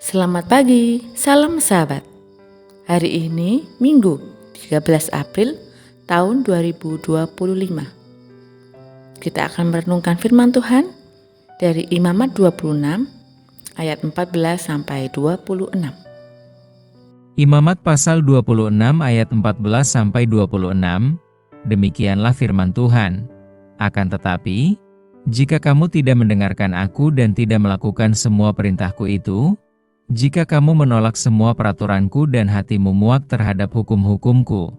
Selamat pagi, salam sahabat. Hari ini Minggu 13 April tahun 2025. Kita akan merenungkan firman Tuhan dari Imamat 26 ayat 14 sampai 26. Imamat pasal 26 ayat 14 sampai 26. Demikianlah firman Tuhan. Akan tetapi, jika kamu tidak mendengarkan aku dan tidak melakukan semua perintahku itu, jika kamu menolak semua peraturanku dan hatimu muak terhadap hukum-hukumku,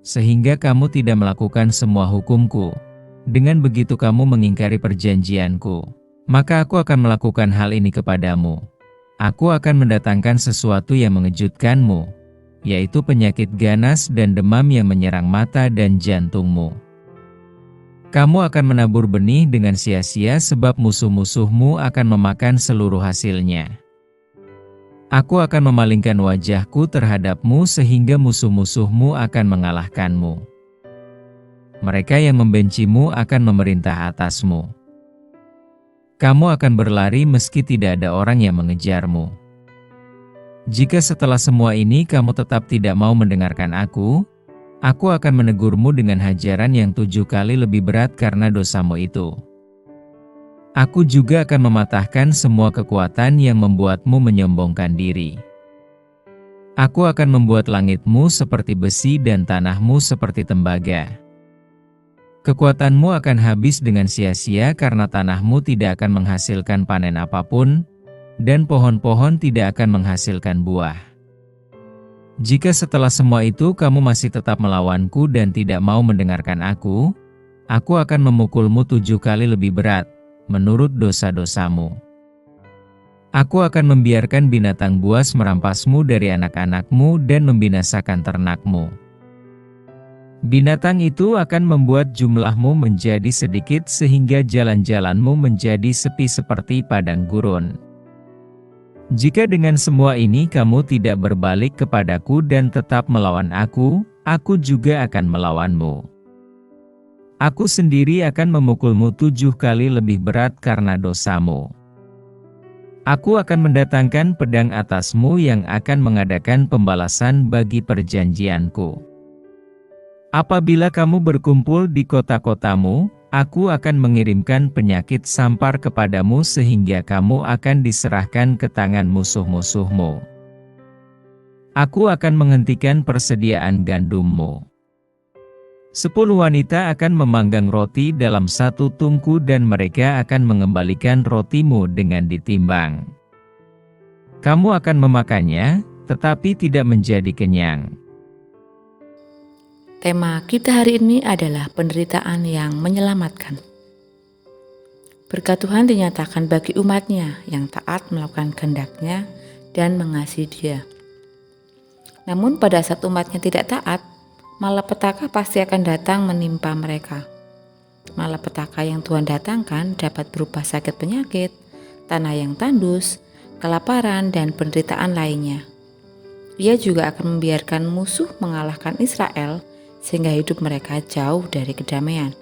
sehingga kamu tidak melakukan semua hukumku, dengan begitu kamu mengingkari perjanjianku, maka aku akan melakukan hal ini kepadamu. Aku akan mendatangkan sesuatu yang mengejutkanmu, yaitu penyakit ganas dan demam yang menyerang mata dan jantungmu. Kamu akan menabur benih dengan sia-sia sebab musuh-musuhmu akan memakan seluruh hasilnya. Aku akan memalingkan wajahku terhadapmu sehingga musuh-musuhmu akan mengalahkanmu. Mereka yang membencimu akan memerintah atasmu. Kamu akan berlari meski tidak ada orang yang mengejarmu. Jika setelah semua ini kamu tetap tidak mau mendengarkan aku akan menegurmu dengan hajaran yang 7 kali lebih berat karena dosamu itu. Aku juga akan mematahkan semua kekuatan yang membuatmu menyombongkan diri. Aku akan membuat langitmu seperti besi dan tanahmu seperti tembaga. Kekuatanmu akan habis dengan sia-sia karena tanahmu tidak akan menghasilkan panen apapun, dan pohon-pohon tidak akan menghasilkan buah. Jika setelah semua itu kamu masih tetap melawanku dan tidak mau mendengarkan aku akan memukulmu 7 kali lebih berat, menurut dosa-dosamu. Aku akan membiarkan binatang buas merampasmu dari anak-anakmu dan membinasakan ternakmu. Binatang itu akan membuat jumlahmu menjadi sedikit sehingga jalan-jalanmu menjadi sepi seperti padang gurun. Jika dengan semua ini kamu tidak berbalik kepadaku dan tetap melawan aku juga akan melawanmu. Aku sendiri akan memukulmu 7 kali lebih berat karena dosamu. Aku akan mendatangkan pedang atasmu yang akan mengadakan pembalasan bagi perjanjianku. Apabila kamu berkumpul di kota-kotamu, aku akan mengirimkan penyakit sampar kepadamu sehingga kamu akan diserahkan ke tangan musuh-musuhmu. Aku akan menghentikan persediaan gandummu. 10 wanita akan memanggang roti dalam 1 tungku dan mereka akan mengembalikan rotimu dengan ditimbang. Kamu akan memakannya, tetapi tidak menjadi kenyang. Tema kita hari ini adalah penderitaan yang menyelamatkan. Berkat Tuhan dinyatakan bagi umatnya yang taat melakukan kehendak-Nya dan mengasihi Dia. Namun pada saat umatnya tidak taat, malapetaka pasti akan datang menimpa mereka. Malapetaka yang Tuhan datangkan dapat berupa sakit penyakit, tanah yang tandus, kelaparan, dan penderitaan lainnya. Ia juga akan membiarkan musuh mengalahkan Israel sehingga hidup mereka jauh dari kedamaian.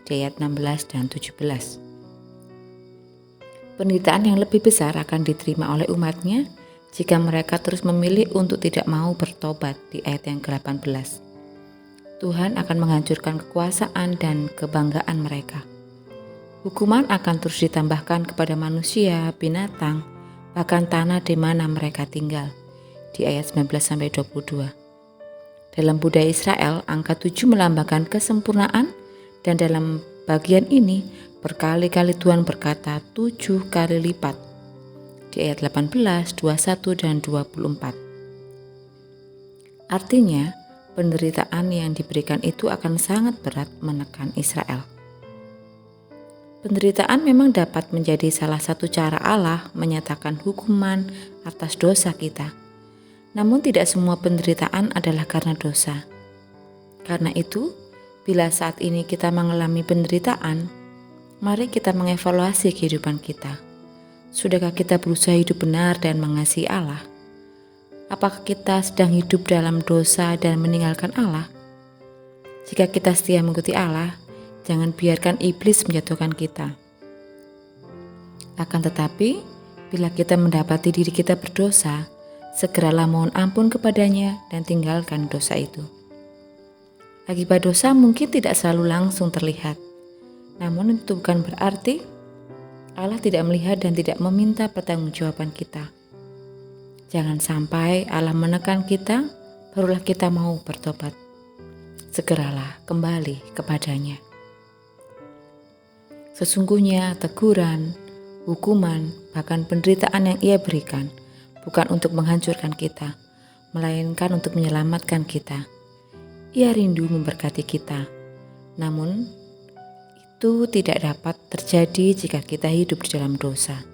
Di ayat 16 dan 17. Penderitaan yang lebih besar akan diterima oleh umatnya jika mereka terus memilih untuk tidak mau bertobat di ayat yang ke-18. Tuhan akan menghancurkan kekuasaan dan kebanggaan mereka. Hukuman akan terus ditambahkan kepada manusia, binatang, bahkan tanah di mana mereka tinggal. Di ayat 19-22. Dalam budaya Israel, angka 7 melambangkan kesempurnaan dan dalam bagian ini berkali-kali Tuhan berkata 7 kali lipat. Di ayat 18, 21, dan 24. Artinya, penderitaan yang diberikan itu akan sangat berat menekan Israel. Penderitaan memang dapat menjadi salah satu cara Allah menyatakan hukuman atas dosa kita. Namun tidak semua penderitaan adalah karena dosa. Karena itu, bila saat ini kita mengalami penderitaan, mari kita mengevaluasi kehidupan kita. Sudahkah kita berusaha hidup benar dan mengasihi Allah? Apakah kita sedang hidup dalam dosa dan meninggalkan Allah? Jika kita setia mengikuti Allah, jangan biarkan iblis menjatuhkan kita. Akan tetapi, Bila kita mendapati diri kita berdosa, segeralah mohon ampun kepadanya dan tinggalkan dosa itu. Akibat dosa mungkin tidak selalu langsung terlihat, namun itu bukan berarti Allah tidak melihat dan tidak meminta pertanggungjawaban kita. Jangan sampai Allah menekan kita, barulah kita mau bertobat. Segeralah kembali kepadanya. Sesungguhnya teguran, hukuman, bahkan penderitaan yang Ia berikan bukan untuk menghancurkan kita, melainkan untuk menyelamatkan kita. Ia rindu memberkati kita, namun itu tidak dapat terjadi jika kita hidup di dalam dosa.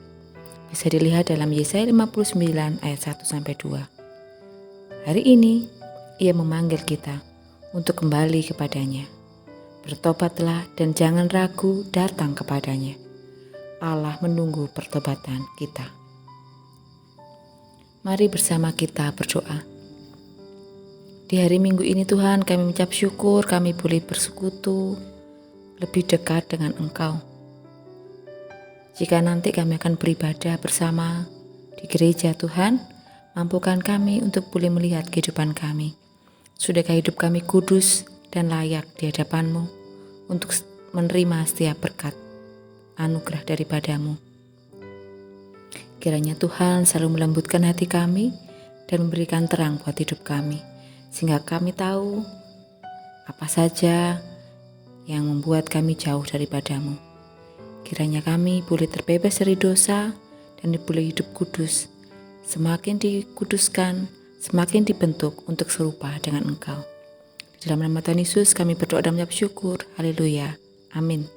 Bisa dilihat dalam Yesaya 59 ayat 1-2. Hari ini, Ia memanggil kita untuk kembali kepadanya. Bertobatlah dan jangan ragu datang kepadanya. Allah menunggu pertobatan kita. Mari bersama kita berdoa. Di hari Minggu ini Tuhan, kami mengucap syukur kami boleh bersekutu lebih dekat dengan Engkau. Jika nanti kami akan beribadah bersama di gereja Tuhan, mampukan kami untuk boleh melihat kehidupan kami. Sudahkah hidup kami kudus dan layak di hadapan-Mu untuk menerima setiap berkat anugerah daripadamu. Kiranya Tuhan selalu melembutkan hati kami dan memberikan terang buat hidup kami, sehingga kami tahu apa saja yang membuat kami jauh daripadamu. Kiranya kami boleh terbebas dari dosa dan boleh hidup kudus, semakin dikuduskan, semakin dibentuk untuk serupa dengan Engkau. Di dalam nama Tuhan Yesus kami berdoa dan mengucap syukur. Haleluya. Amin.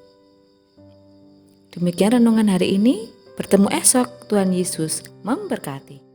Demikian renungan hari ini. Bertemu esok. Tuhan Yesus memberkati.